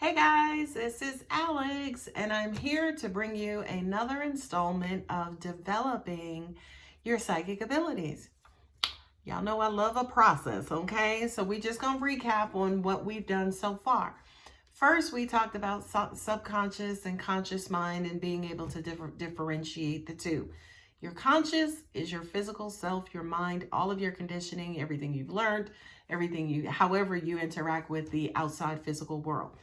Hey guys, this is Alex, and I'm here to bring you another installment of developing your psychic abilities. Y'all know I love a process, okay? So we just gonna recap on what we've done so far. First, we talked about subconscious and conscious mind and being able to differentiate the two. Your conscious is your physical self, your mind, all of your conditioning, everything you've learned, however you interact with the outside physical world.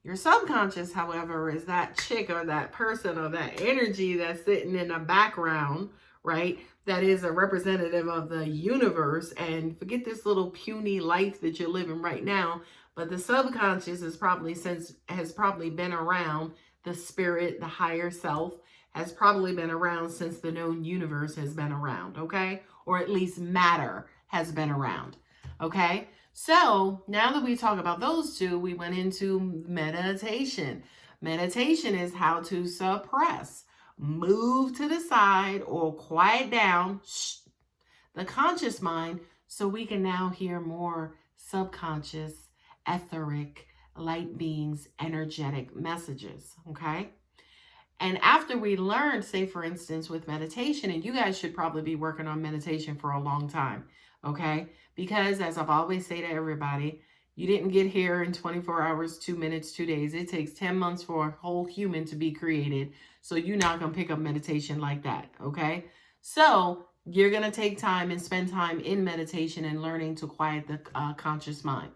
Your subconscious, however, is that chick or that person or that energy that's sitting in the background, right? That is a representative of the universe. And forget this little puny life that you're living right now. But the subconscious has probably been around. The spirit, the higher self, has probably been around since the known universe has been around, okay? Or at least matter has been around, okay? So now that we talk about those two, we went into meditation. Meditation is how to suppress, move to the side, or quiet down the conscious mind so we can now hear more subconscious, etheric, light beings, energetic messages, okay? And after we learned, say for instance, with meditation, and you guys should probably be working on meditation for a long time, okay? Because as I've always say to everybody, you didn't get here in 24 hours, 2 minutes, 2 days. It takes 10 months for a whole human to be created. So you're not going to pick up meditation like that, okay? So you're going to take time and spend time in meditation and learning to quiet the conscious mind.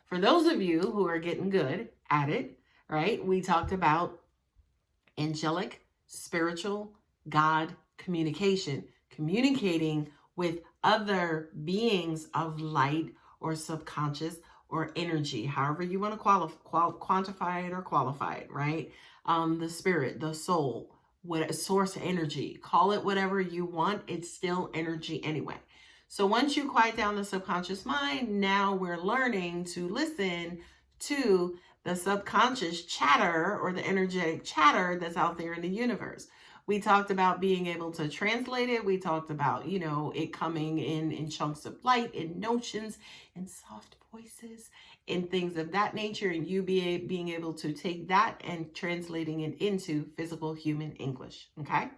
For those of you who are getting good at it, right, we talked about angelic, spiritual, God communication, communicating with other beings of light or subconscious or energy, however you want to quantify it or qualify it, right? The spirit, the soul, what source energy, call it whatever you want. It's still energy anyway. So once you quiet down the subconscious mind, now we're learning to listen to the subconscious chatter or the energetic chatter that's out there in the universe. We talked about being able to translate it. We talked about, it coming in chunks of light, in notions, in soft voices, in things of that nature, and you being able to take that and translating it into physical human English, okay?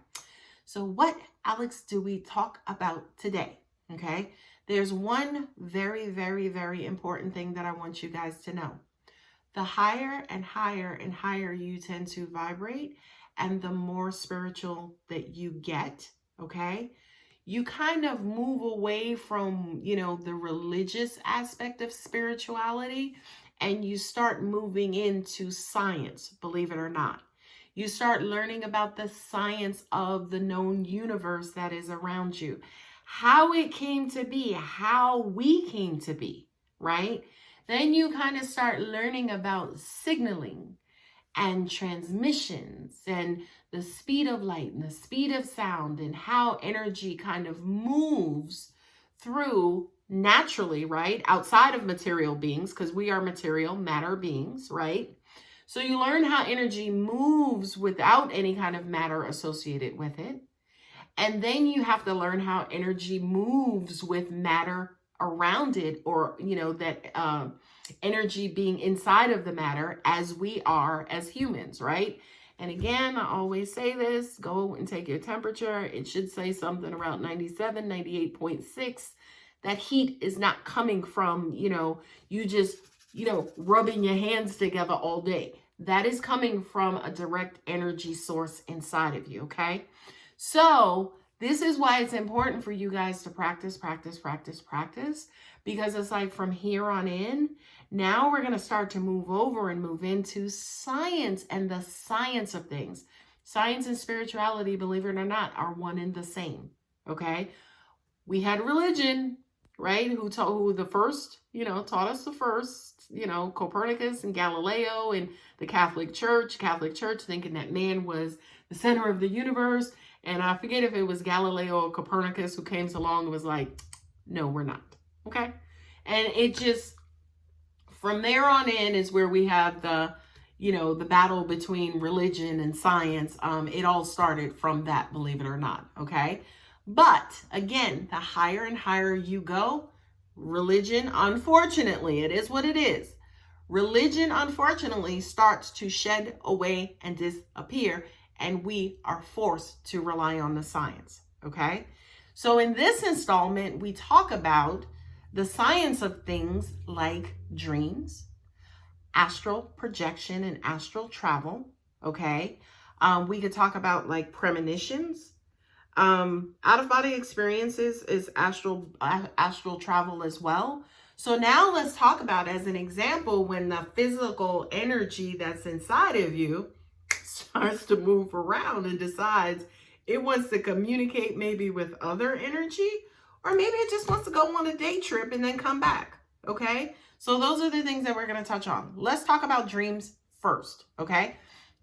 So what, Alex, do we talk about today, okay? There's one very, very, very important thing that I want you guys to know. The higher and higher and higher you tend to vibrate, and the more spiritual that you get, okay, you kind of move away from, the religious aspect of spirituality, and you start moving into science, believe it or not. You start learning about the science of the known universe that is around you, how it came to be, how we came to be, right? Then you kind of start learning about signaling and transmissions and the speed of light and the speed of sound and how energy kind of moves through naturally, right? Outside of material beings, because we are material matter beings, right? So you learn how energy moves without any kind of matter associated with it. And then you have to learn how energy moves with matter around it, or that energy being inside of the matter as we are as humans, right? And again, I always say this, go and take your temperature. It should say something around 97, 98.6. That heat is not coming from, you just, rubbing your hands together all day. That is coming from a direct energy source inside of you, okay? So this is why it's important for you guys to practice, because it's like from here on in, now we're going to start to move over and move into science and the science of things. Science and spirituality, believe it or not, are one and the same, okay? We had religion, right? Who the first, taught us the first, Copernicus and Galileo and the Catholic Church thinking that man was the center of the universe. And I forget if it was Galileo or Copernicus who came along and was like, no, we're not. Okay. And it just, from there on in is where we have the battle between religion and science. It all started from that, believe it or not. Okay. But again, the higher and higher you go, religion, unfortunately, it is what it is. Religion, unfortunately, starts to shed away and disappear, and we are forced to rely on the science, okay? So in this installment, we talk about the science of things like dreams, astral projection, and astral travel, okay? We could talk about like premonitions. Out-of-body experiences is astral travel as well. So now let's talk about, as an example, when the physical energy that's inside of you starts to move around and decides it wants to communicate maybe with other energy, or maybe it just wants to go on a day trip and then come back, okay? So those are the things that we're going to touch on. Let's talk about dreams first, okay?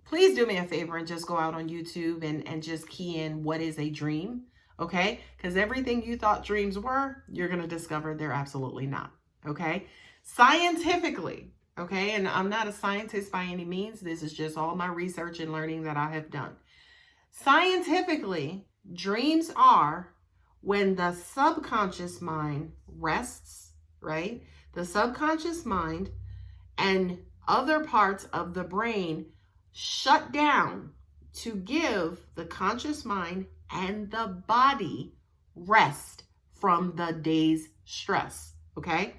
Please do me a favor and just go out on YouTube and just key in what is a dream, okay? Because everything you thought dreams were, you're going to discover they're absolutely not, okay? Scientifically, okay? And I'm not a scientist by any means. This is just all my research and learning that I have done. Scientifically, dreams are when the subconscious mind rests, right? The subconscious mind and other parts of the brain shut down to give the conscious mind and the body rest from the day's stress, okay?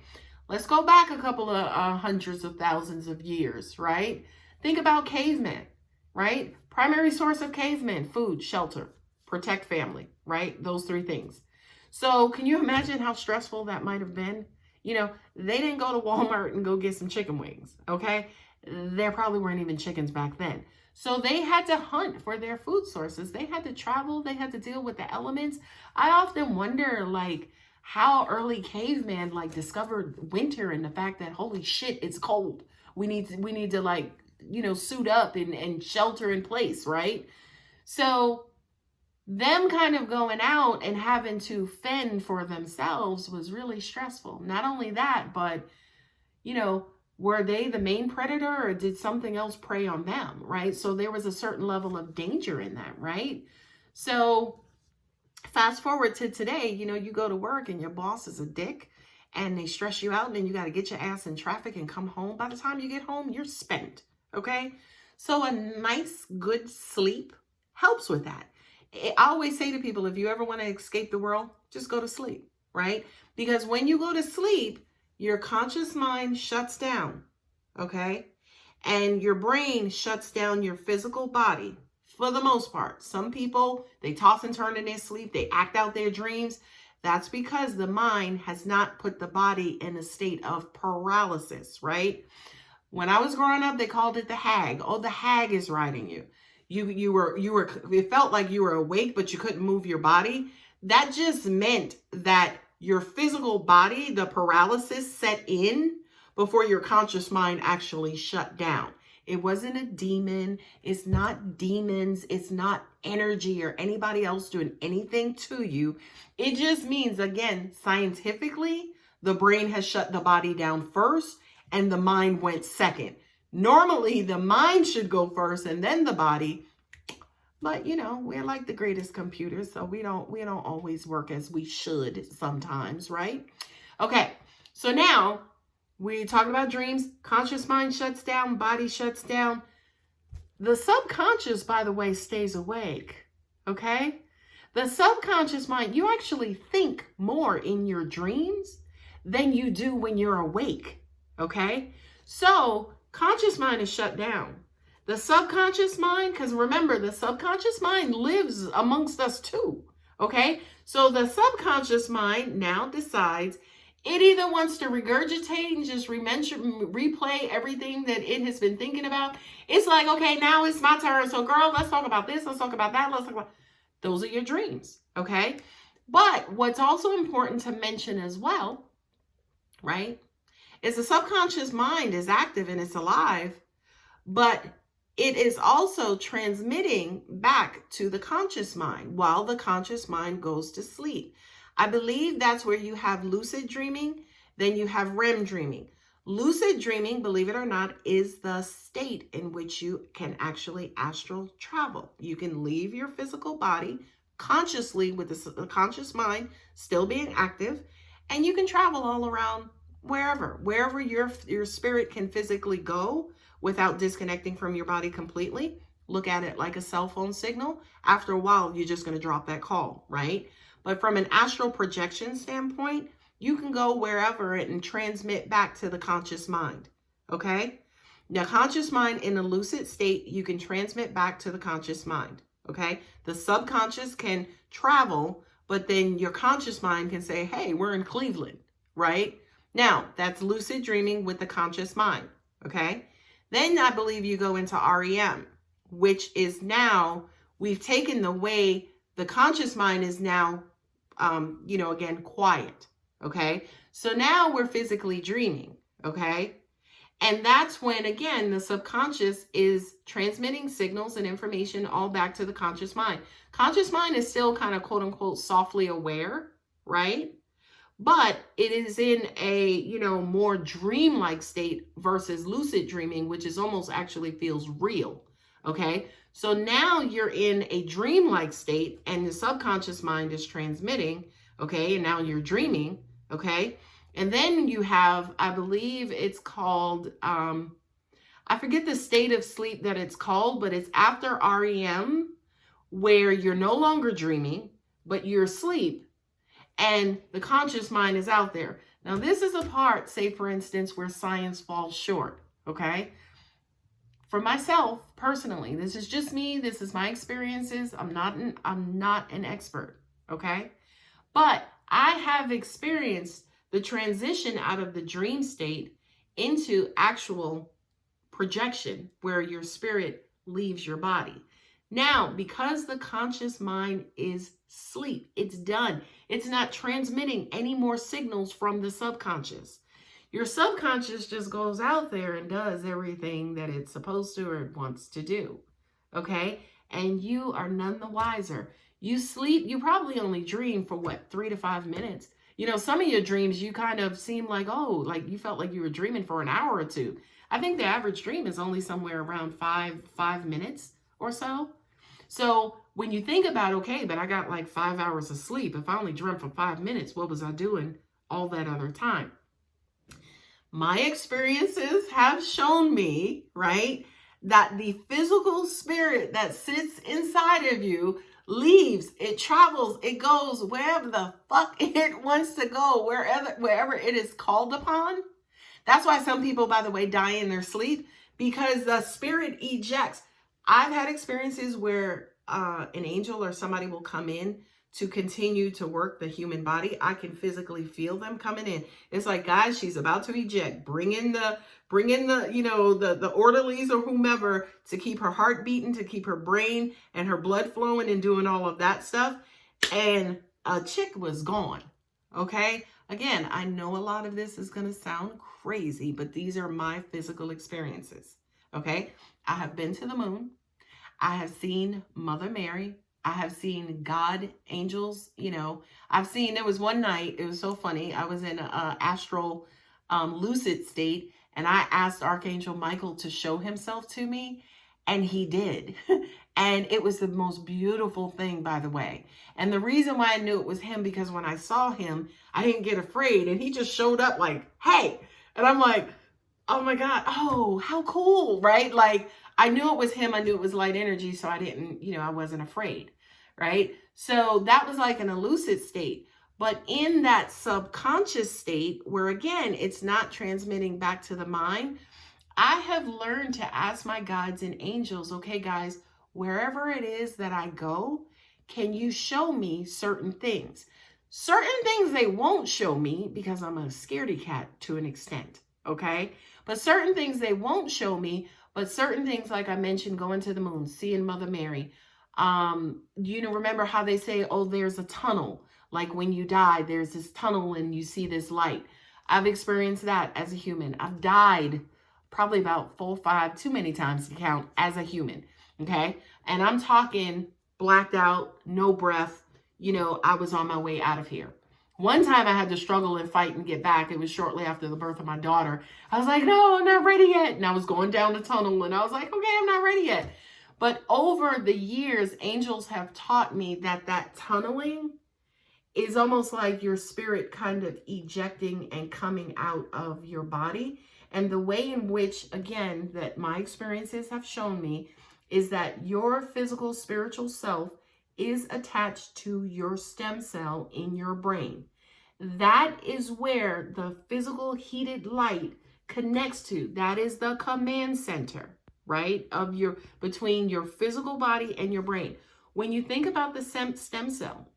Let's go back a couple of hundreds of thousands of years, right? Think about cavemen, right? Primary source of cavemen: food, shelter, protect family, right? Those three things. So can you imagine how stressful that might have been? You know, they didn't go to Walmart and go get some chicken wings, okay? There probably weren't even chickens back then. So they had to hunt for their food sources. They had to travel. They had to deal with the elements. I often wonder, like, how early cavemen like discovered winter and the fact that, holy shit, it's cold. We need to like, you know, suit up and shelter in place, right? So them kind of going out and having to fend for themselves was really stressful. Not only that, but, you know, were they the main predator or did something else prey on them, right? So there was a certain level of danger in that, right? So fast forward to today, you know, you go to work and your boss is a dick and they stress you out and then you got to get your ass in traffic and come home. By the time you get home, you're spent, okay? So a nice, good sleep helps with that. I always say to people, if you ever want to escape the world, just go to sleep, right? Because when you go to sleep, your conscious mind shuts down, okay? And your brain shuts down your physical body for the most part. Some people, they toss and turn in their sleep. They act out their dreams. That's because the mind has not put the body in a state of paralysis, right? When I was growing up, they called it the hag. Oh, the hag is riding you. You were, it felt like you were awake, but you couldn't move your body. That just meant that your physical body, the paralysis set in before your conscious mind actually shut down. It wasn't a demon. It's not demons. It's not energy or anybody else doing anything to you. It just means, again, scientifically, the brain has shut the body down first and the mind went second. Normally, the mind should go first and then the body. But, you know, we're like the greatest computers, so we don't always work as we should sometimes, right? Okay, so now we talked about dreams. Conscious mind shuts down, body shuts down. The subconscious, by the way, stays awake, okay? The subconscious mind, you actually think more in your dreams than you do when you're awake, okay? So conscious mind is shut down. The subconscious mind, because remember, the subconscious mind lives amongst us too, okay? So the subconscious mind now decides it either wants to regurgitate and just replay everything that it has been thinking about. It's like, okay, now it's my turn. So girl, let's talk about this. Let's talk about that. Let's talk about, those are your dreams, okay? But what's also important to mention as well, right, is the subconscious mind is active and it's alive, but it is also transmitting back to the conscious mind while the conscious mind goes to sleep. I believe that's where you have lucid dreaming, then you have REM dreaming. Lucid dreaming, believe it or not, is the state in which you can actually astral travel. You can leave your physical body consciously with the conscious mind still being active, and you can travel all around wherever your spirit can physically go without disconnecting from your body completely. Look at it like a cell phone signal. After a while, you're just going to drop that call, right? But from an astral projection standpoint, you can go wherever and transmit back to the conscious mind, okay? Now, conscious mind in a lucid state, you can transmit back to the conscious mind, okay? The subconscious can travel, but then your conscious mind can say, hey, we're in Cleveland, right? Now, that's lucid dreaming with the conscious mind, okay? Then I believe you go into REM, which is now, we've taken the way the conscious mind is now, again, quiet, okay? So now we're physically dreaming, okay? And that's when, again, the subconscious is transmitting signals and information all back to the conscious mind. Conscious mind is still kind of, quote unquote, softly aware, right? But it is in a, more dreamlike state versus lucid dreaming, which is almost actually feels real. Okay. So now you're in a dreamlike state and the subconscious mind is transmitting. Okay. And now you're dreaming. Okay. And then you have, I believe it's called, I forget the state of sleep that it's called, but it's after REM where you're no longer dreaming, but you're asleep. And the conscious mind is out there. Now, this is a part, say, for instance, where science falls short, okay? For myself, personally, this is just me. This is my experiences. I'm not an expert, okay? But I have experienced the transition out of the dream state into actual projection where your spirit leaves your body. Now, because the conscious mind is asleep, it's done. It's not transmitting any more signals from the subconscious. Your subconscious just goes out there and does everything that it's supposed to or wants to do. Okay? And you are none the wiser. You sleep, you probably only dream for 3 to 5 minutes. Some of your dreams, you kind of seem like, like you felt like you were dreaming for an hour or two. I think the average dream is only somewhere around five minutes or so. So when you think about, okay, but I got like 5 hours of sleep. If I only dreamt for 5 minutes, what was I doing all that other time? My experiences have shown me, right, that the physical spirit that sits inside of you leaves, it travels, it goes wherever the fuck it wants to go, wherever it is called upon. That's why some people, by the way, die in their sleep, because the spirit ejects. I've had experiences where an angel or somebody will come in to continue to work the human body. I can physically feel them coming in. It's like, guys, she's about to eject. Bring in the the orderlies or whomever to keep her heart beating, to keep her brain and her blood flowing and doing all of that stuff. And a chick was gone. Okay. Again, I know a lot of this is going to sound crazy, but these are my physical experiences. Okay. I have been to the moon. I have seen Mother Mary. I have seen God, angels, there was one night, it was so funny. I was in a astral lucid state and I asked Archangel Michael to show himself to me and he did. And it was the most beautiful thing, by the way. And the reason why I knew it was him, because when I saw him, I didn't get afraid and he just showed up like, hey, and I'm like, oh my God, oh, how cool, right? Like I knew it was him. I knew it was light energy. So I didn't, I wasn't afraid. Right? So that was like an lucid state. But in that subconscious state where, again, it's not transmitting back to the mind, I have learned to ask my guides and angels, okay, guys, wherever it is that I go, can you show me certain things? Certain things they won't show me because I'm a scaredy cat to an extent, okay? But certain things they won't show me, but certain things, like I mentioned, going to the moon, seeing Mother Mary, remember how they say, oh, there's a tunnel. Like when you die, there's this tunnel and you see this light. I've experienced that as a human. I've died probably about 4 or 5, too many times to count, as a human. Okay. And I'm talking blacked out, no breath. I was on my way out of here. One time I had to struggle and fight and get back. It was shortly after the birth of my daughter. I was like, no, I'm not ready yet. And I was going down the tunnel and I was like, okay, I'm not ready yet. But over the years, angels have taught me that tunneling is almost like your spirit kind of ejecting and coming out of your body. And the way in which, again, that my experiences have shown me is that your physical spiritual self is attached to your stem cell in your brain. That is where the physical heated light connects to. That is the command center, right? Of your, between your physical body and your brain. When you think about the stem cell,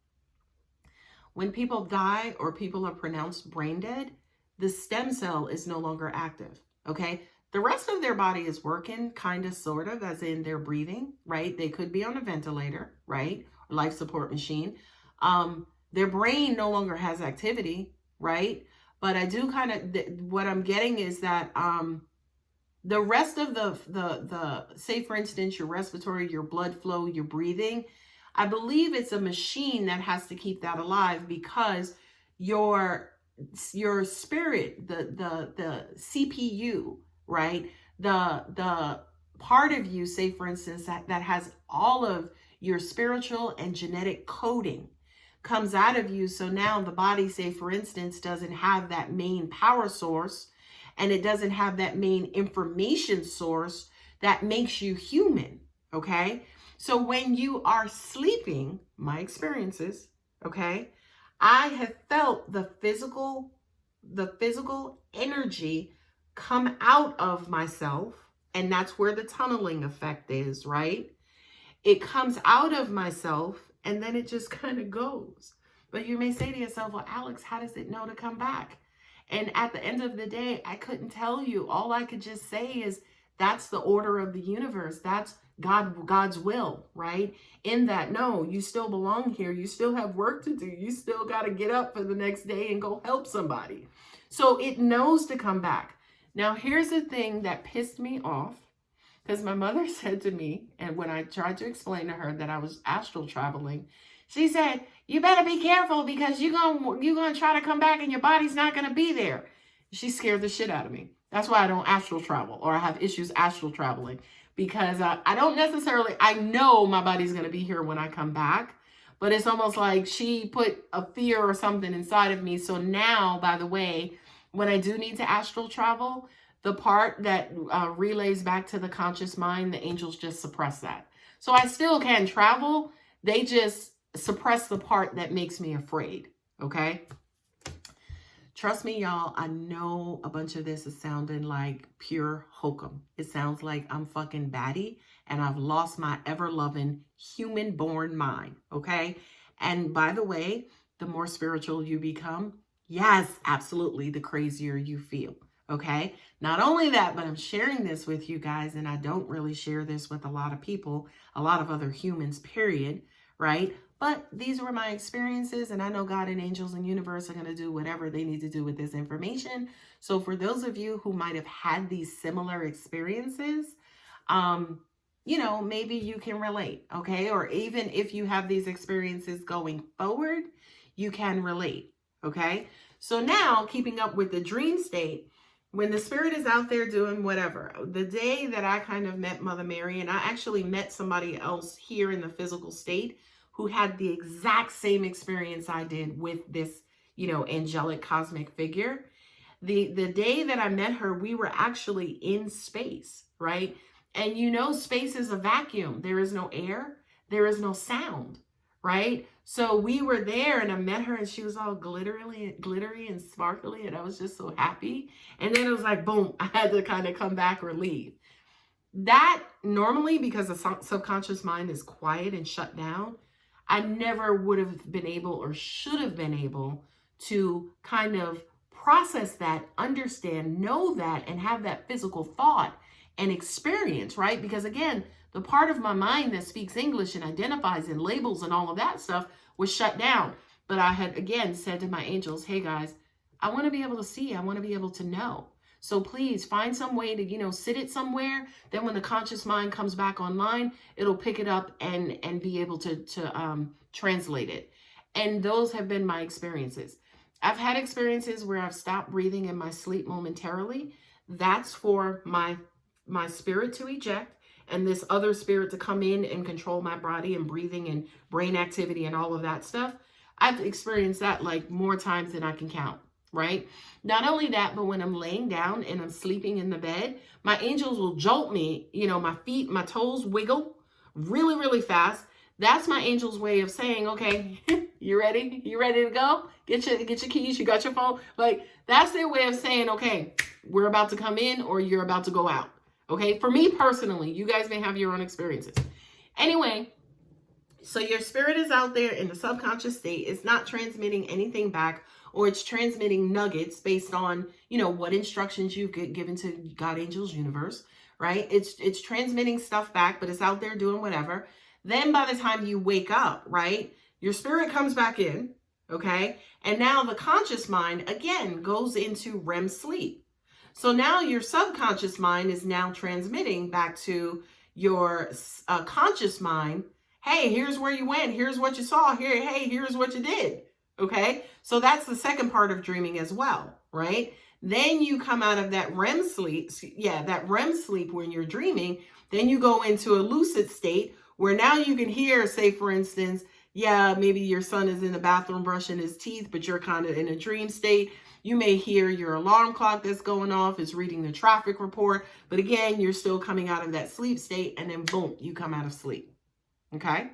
when people die or people are pronounced brain dead, the stem cell is no longer active, okay? The rest of their body is working, kind of, sort of, as in they're breathing, right? They could be on a ventilator, right? Life support machine. Their brain no longer has activity, right? But I do kind of, what I'm getting is that the rest of the say, for instance, your respiratory, your blood flow, your breathing, I believe it's a machine that has to keep that alive, because your spirit, the CPU, right? The part of you, say for instance, that has all of your spiritual and genetic coding comes out of you. So now the body, say for instance, doesn't have that main power source, and it doesn't have that main information source that makes you human, okay? So when you are sleeping, my experiences, okay, I have felt the physical energy come out of myself, and that's where the tunneling effect is, right? It comes out of myself, and then it just kind of goes. But you may say to yourself, well, Alex, how does it know to come back? And at the end of the day, I couldn't tell you. All I could just say is that's the order of the universe. That's God's will, right? In that, no, you still belong here. You still have work to do. You still got to get up for the next day and go help somebody. So it knows to come back. Now, here's the thing that pissed me off, because my mother said to me, and when I tried to explain to her that I was astral traveling, she said, you better be careful, because you're gonna try to come back and your body's not going to be there. She scared the shit out of me. That's why I don't astral travel, or I have issues astral traveling, because I don't necessarily, I know my body's going to be here when I come back, but it's almost like she put a fear or something inside of me. So now, by the way, when I do need to astral travel, the part that relays back to the conscious mind, the angels just suppress that. So I still can travel. They just suppress the part that makes me afraid, okay? Trust me, y'all, I know a bunch of this is sounding like pure hokum. It sounds like I'm fucking batty and I've lost my ever-loving human-born mind, okay? And by the way, the more spiritual you become, yes, absolutely, the crazier you feel, okay? Not only that, but I'm sharing this with you guys, and I don't really share this with a lot of people, a lot of other humans, period, right? But these were my experiences, and I know God and angels and universe are going to do whatever they need to do with this information. So for those of you who might have had these similar experiences, you know, maybe you can relate, okay? Or even if you have these experiences going forward, you can relate, okay? So now, keeping up with the dream state, when the spirit is out there doing whatever, the day that I kind of met Mother Mary, and I actually met somebody else here in the physical state who had the exact same experience I did with this, you know, angelic cosmic figure. The day that I met her, we were actually in space, right? And you know, space is a vacuum. There is no air. There is no sound, right? So we were there, and I met her, and she was all glittery and sparkly, and I was just so happy. And then it was like, boom, I had to kind of come back or leave. That normally, because the subconscious mind is quiet and shut down, I never would have been able or should have been able to kind of process that, understand, know that, and have that physical thought and experience, right? Because again, the part of my mind that speaks English and identifies and labels and all of that stuff was shut down. But I had, again, said to my angels, hey guys, I want to be able to see. I want to be able to know. So please find some way to, you know, sit it somewhere. Then when the conscious mind comes back online, it'll pick it up and be able to translate it. And those have been my experiences. I've had experiences where I've stopped breathing in my sleep momentarily. That's for my spirit to eject and this other spirit to come in and control my body and breathing and brain activity and all of that stuff. I've experienced that like more times than I can count, right? Not only that, but when I'm laying down and I'm sleeping in the bed, my angels will jolt me, my feet, my toes wiggle really, really fast. That's my angel's way of saying, okay, you ready? You ready to go? Get your keys, you got your phone. Like, that's their way of saying, okay, we're about to come in or you're about to go out. Okay, for me personally, you guys may have your own experiences. Anyway, so your spirit is out there in the subconscious state. It's not transmitting anything back, or it's transmitting nuggets based on, what instructions you've given to God, angels, universe, right? It's transmitting stuff back, but it's out there doing whatever. Then by the time you wake up, right, your spirit comes back in, okay? And now the conscious mind, again, goes into REM sleep. So now your subconscious mind is now transmitting back to your conscious mind. Hey, here's where you went. Here's what you saw. Hey, here's what you did. Okay. So that's the second part of dreaming as well, right? Then you come out of that REM sleep. Yeah, that REM sleep when you're dreaming. Then you go into a lucid state where now you can hear, say, for instance, yeah, maybe your son is in the bathroom brushing his teeth, but you're kind of in a dream state. You may hear your alarm clock that's going off is reading the traffic report. But again, you're still coming out of that sleep state, and then boom, you come out of sleep. Okay.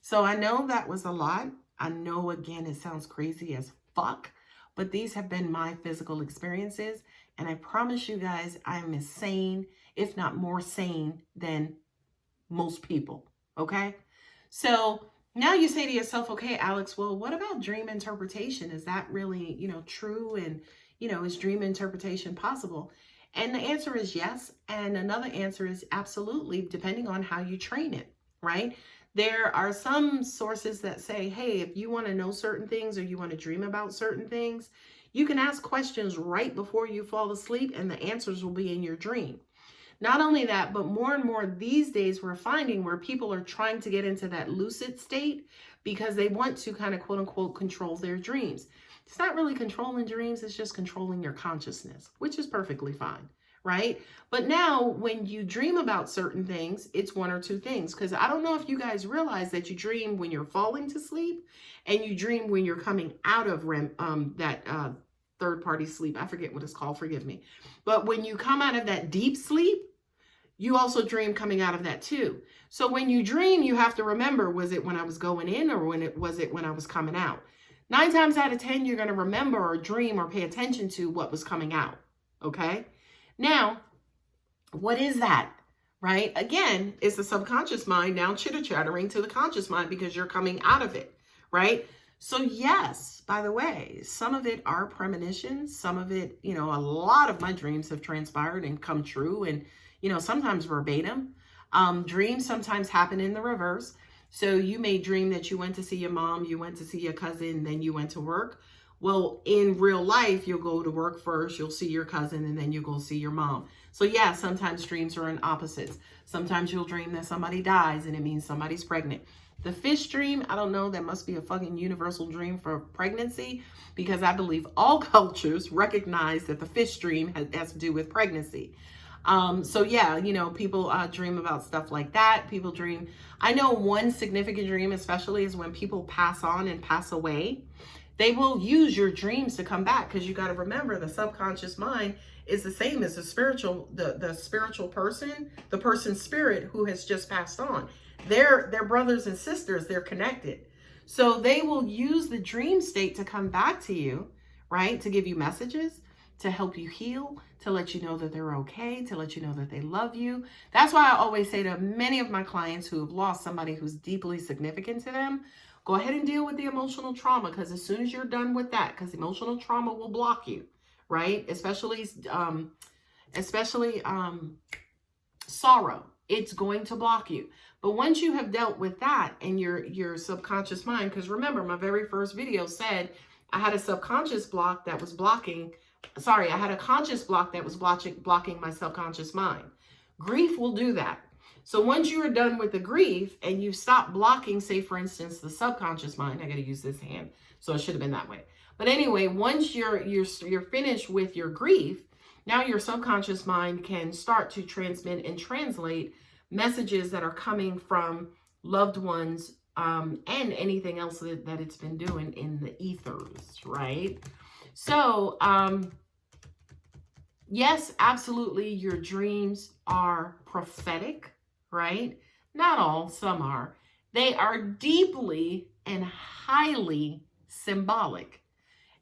So I know that was a lot. I know, again, it sounds crazy as fuck, but these have been my physical experiences. And I promise you guys, I'm as sane, if not more sane than most people. Okay. So now you say to yourself, okay, Alex, well, what about dream interpretation? Is that really, true? And, is dream interpretation possible? And the answer is yes. And another answer is absolutely, depending on how you train it, right? There are some sources that say, hey, if you want to know certain things or you want to dream about certain things, you can ask questions right before you fall asleep and the answers will be in your dream. Not only that, but more and more these days we're finding where people are trying to get into that lucid state because they want to kind of quote unquote control their dreams. It's not really controlling dreams, it's just controlling your consciousness, which is perfectly fine, right? But now when you dream about certain things, it's one or two things. Because I don't know if you guys realize that you dream when you're falling to sleep and you dream when you're coming out of REM, third party sleep. I forget what it's called, forgive me. But when you come out of that deep sleep, you also dream coming out of that too. So when you dream, you have to remember, was it when I was going in or was it when I was coming out? 9 times out of 10, you're going to remember or dream or pay attention to what was coming out. Okay. Now, what is that? Right? Again, it's the subconscious mind now chitter-chattering to the conscious mind because you're coming out of it. Right? So yes, by the way, some of it are premonitions. Some of it, a lot of my dreams have transpired and come true, and, sometimes verbatim. Dreams sometimes happen in the reverse. So you may dream that you went to see your mom, you went to see your cousin, then you went to work. Well, in real life, you'll go to work first, you'll see your cousin, and then you go see your mom. So yeah, sometimes dreams are in opposites. Sometimes you'll dream that somebody dies and it means somebody's pregnant. The fish dream, I don't know, that must be a fucking universal dream for pregnancy, because I believe all cultures recognize that the fish dream has to do with pregnancy. So yeah, people dream about stuff like that. People dream. I know one significant dream, especially, is when people pass on and pass away. They will use your dreams to come back, because you got to remember the subconscious mind is the same as the spiritual person, the person's spirit who has just passed on. They're brothers and sisters. They're connected. So they will use the dream state to come back to you, right? To give you messages, to help you heal, to let you know that they're okay, to let you know that they love you. That's why I always say to many of my clients who have lost somebody who's deeply significant to them, go ahead and deal with the emotional trauma, because as soon as you're done with that, because emotional trauma will block you, right? Especially sorrow. It's going to block you. But once you have dealt with that and your subconscious mind, because remember, my very first video said I had a subconscious block that was blocking, I had a conscious block that was blocking my subconscious mind. Grief will do that. So once you are done with the grief and you stop blocking, say, for instance, the subconscious mind, I got to use this hand, so it should have been that way. But anyway, once you're finished with your grief, now your subconscious mind can start to transmit and translate messages that are coming from loved ones and anything else that it's been doing in the ethers, right? So, yes, absolutely, your dreams are prophetic, right? Not all, some are. They are deeply and highly symbolic.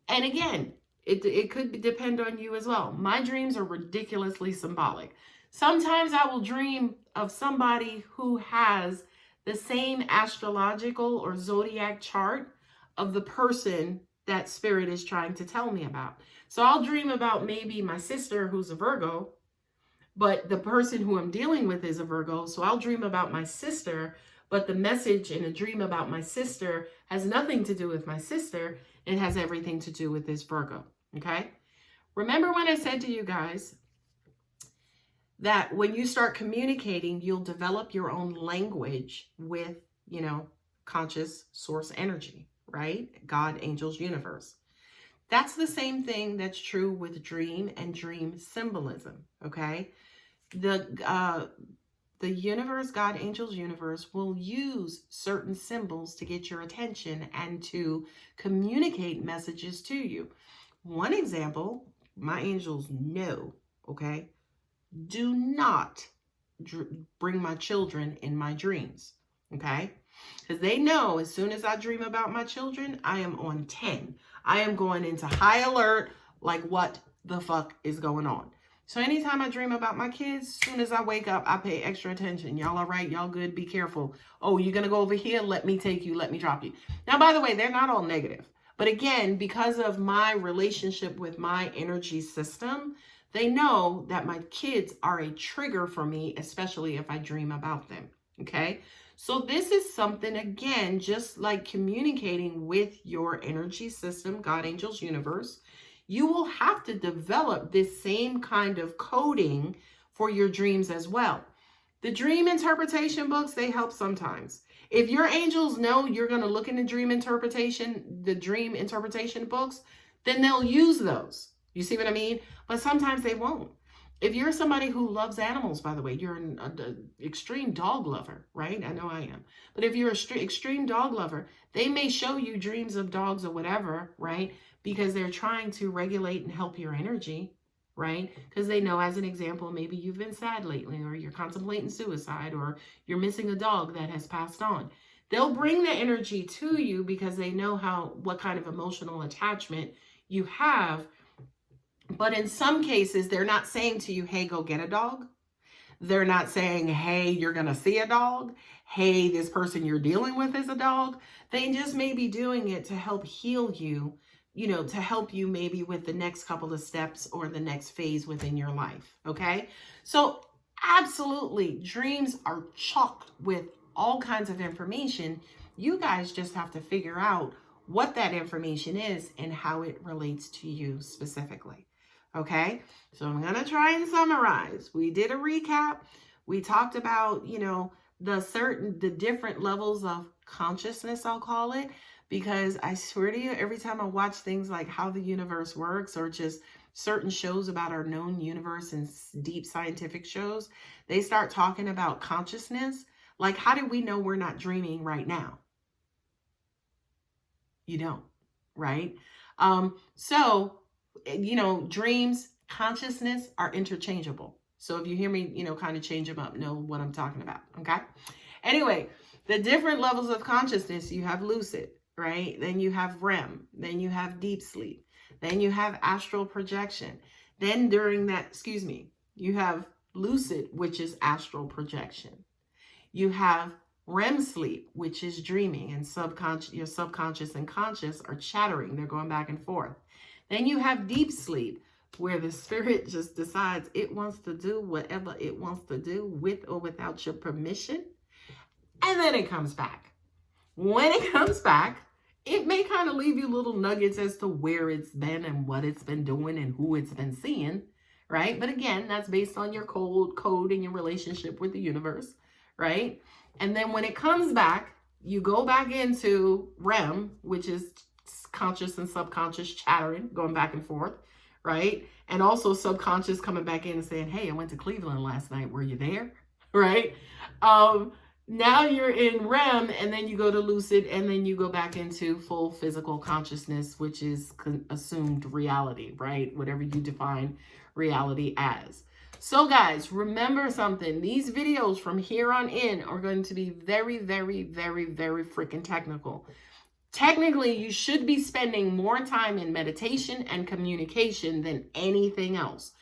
And again, it could depend on you as well. My dreams are ridiculously symbolic. Sometimes I will dream of somebody who has the same astrological or zodiac chart of the person that spirit is trying to tell me about. So I'll dream about maybe my sister who's a Virgo, but the person who I'm dealing with is a Virgo. So I'll dream about my sister, but the message in a dream about my sister has nothing to do with my sister. It has everything to do with this Virgo, okay? Remember when I said to you guys that when you start communicating, you'll develop your own language with, conscious source energy, right? God, angels, universe. That's the same thing that's true with dream and dream symbolism, okay? The universe, God, angels, universe will use certain symbols to get your attention and to communicate messages to you. One example, my angels know, okay? Do not bring my children in my dreams, okay? Because they know as soon as I dream about my children, I am on 10. I am going into high alert, like what the fuck is going on? So anytime I dream about my kids, as soon as I wake up, I pay extra attention. Y'all all right? Y'all good? Be careful. Oh, you're going to go over here? Let me take you. Let me drop you. Now, by the way, they're not all negative. But again, because of my relationship with my energy system, they know that my kids are a trigger for me, especially if I dream about them. Okay? So this is something, again, just like communicating with your energy system, God, angels, universe, you will have to develop this same kind of coding for your dreams as well. The dream interpretation books, they help sometimes. If your angels know you're going to look in the dream interpretation books, then they'll use those. You see what I mean? But sometimes they won't. If you're somebody who loves animals, by the way, you're an extreme dog lover, right? I know I am. But if you're an extreme dog lover, they may show you dreams of dogs or whatever, right? Because they're trying to regulate and help your energy, right? Because they know, as an example, maybe you've been sad lately, or you're contemplating suicide, or you're missing a dog that has passed on. They'll bring the energy to you because they know what kind of emotional attachment you have. But in some cases, they're not saying to you, hey, go get a dog. They're not saying, hey, you're going to see a dog. Hey, this person you're dealing with is a dog. They just may be doing it to help heal you, to help you maybe with the next couple of steps or the next phase within your life. Okay. So absolutely, dreams are chocked with all kinds of information. You guys just have to figure out what that information is and how it relates to you specifically. Okay, so I'm going to try and summarize. We did a recap. We talked about, the different levels of consciousness, I'll call it, because I swear to you, every time I watch things like How the Universe Works or just certain shows about our known universe and deep scientific shows, they start talking about consciousness. Like, how do we know we're not dreaming right now? You don't, right? Dreams, consciousness are interchangeable. So if you hear me, kind of change them up, know what I'm talking about. Okay. Anyway, the different levels of consciousness, you have lucid, right? Then you have REM, then you have deep sleep, then you have astral projection. Then you have lucid, which is astral projection. You have REM sleep, which is dreaming, and your subconscious and conscious are chattering. They're going back and forth. Then you have deep sleep, where the spirit just decides it wants to do whatever it wants to do with or without your permission. And then it comes back. When it comes back, it may kind of leave you little nuggets as to where it's been and what it's been doing and who it's been seeing, right? But again, that's based on your code and your relationship with the universe, right? And then when it comes back, you go back into REM, which is conscious and subconscious chattering, going back and forth, right? And also subconscious coming back in and saying, hey, I went to Cleveland last night. Were you there? Right? Now you're in REM, and then you go to lucid, and then you go back into full physical consciousness, which is assumed reality, right? Whatever you define reality as. So guys, remember something. These videos from here on in are going to be very, very, very, very freaking technical. Technically, you should be spending more time in meditation and communication than anything else.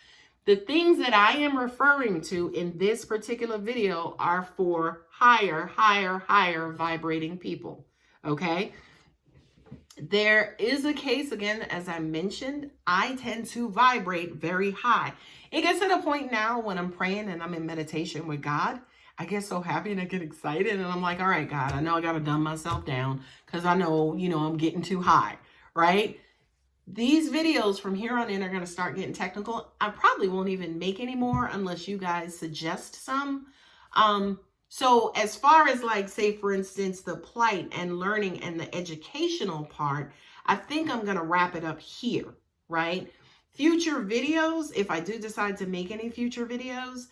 The things that I am referring to in this particular video are for higher, higher, higher vibrating people, okay? There is a case, again, as I mentioned, I tend to vibrate very high. It gets to the point now when I'm praying and I'm in meditation with God, I get so happy and I get excited and I'm like, all right, God, I know I got to dumb myself down because I know, I'm getting too high, right? These videos from here on in are going to start getting technical. I probably won't even make any more unless you guys suggest some. So as far as like, say, for instance, the plight and learning and the educational part, I think I'm going to wrap it up here, right? Future videos, if I do decide to make any future videos,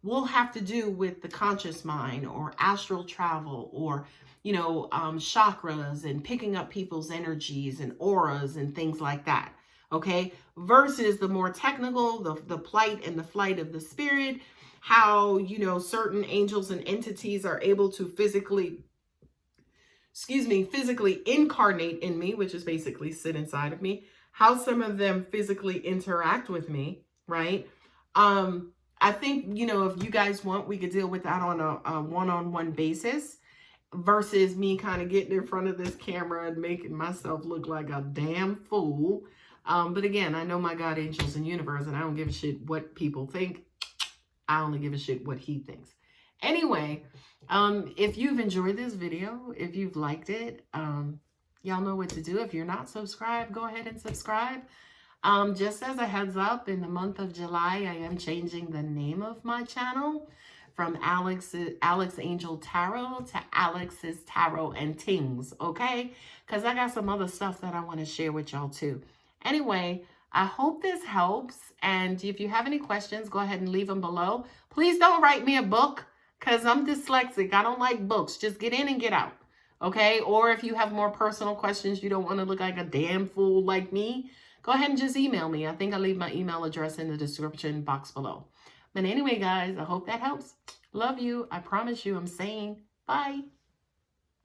will have to do with the conscious mind or astral travel or chakras and picking up people's energies and auras and things like that. Okay. Versus the more technical, the plight and the flight of the spirit, how, certain angels and entities are able to physically incarnate in me, which is basically sit inside of me, how some of them physically interact with me. Right. I think, if you guys want, we could deal with that on a one-on-one basis. Versus me kind of getting in front of this camera and making myself look like a damn fool. But again, I know my God, angels, and universe, and I don't give a shit what people think. I only give a shit what he thinks. Anyway, if you've enjoyed this video, if you've liked it, y'all know what to do. If you're not subscribed, go ahead and subscribe. Just as a heads up, in the month of July, I am changing the name of my channel from Alex Angel Tarot to Alex's Tarot and Tings, okay? Because I got some other stuff that I want to share with y'all too. Anyway, I hope this helps. And if you have any questions, go ahead and leave them below. Please don't write me a book because I'm dyslexic. I don't like books. Just get in and get out, okay? Or if you have more personal questions, you don't want to look like a damn fool like me, go ahead and just email me. I think I'll leave my email address in the description box below. But anyway, guys, I hope that helps. Love you. I promise you I'm sane. Bye.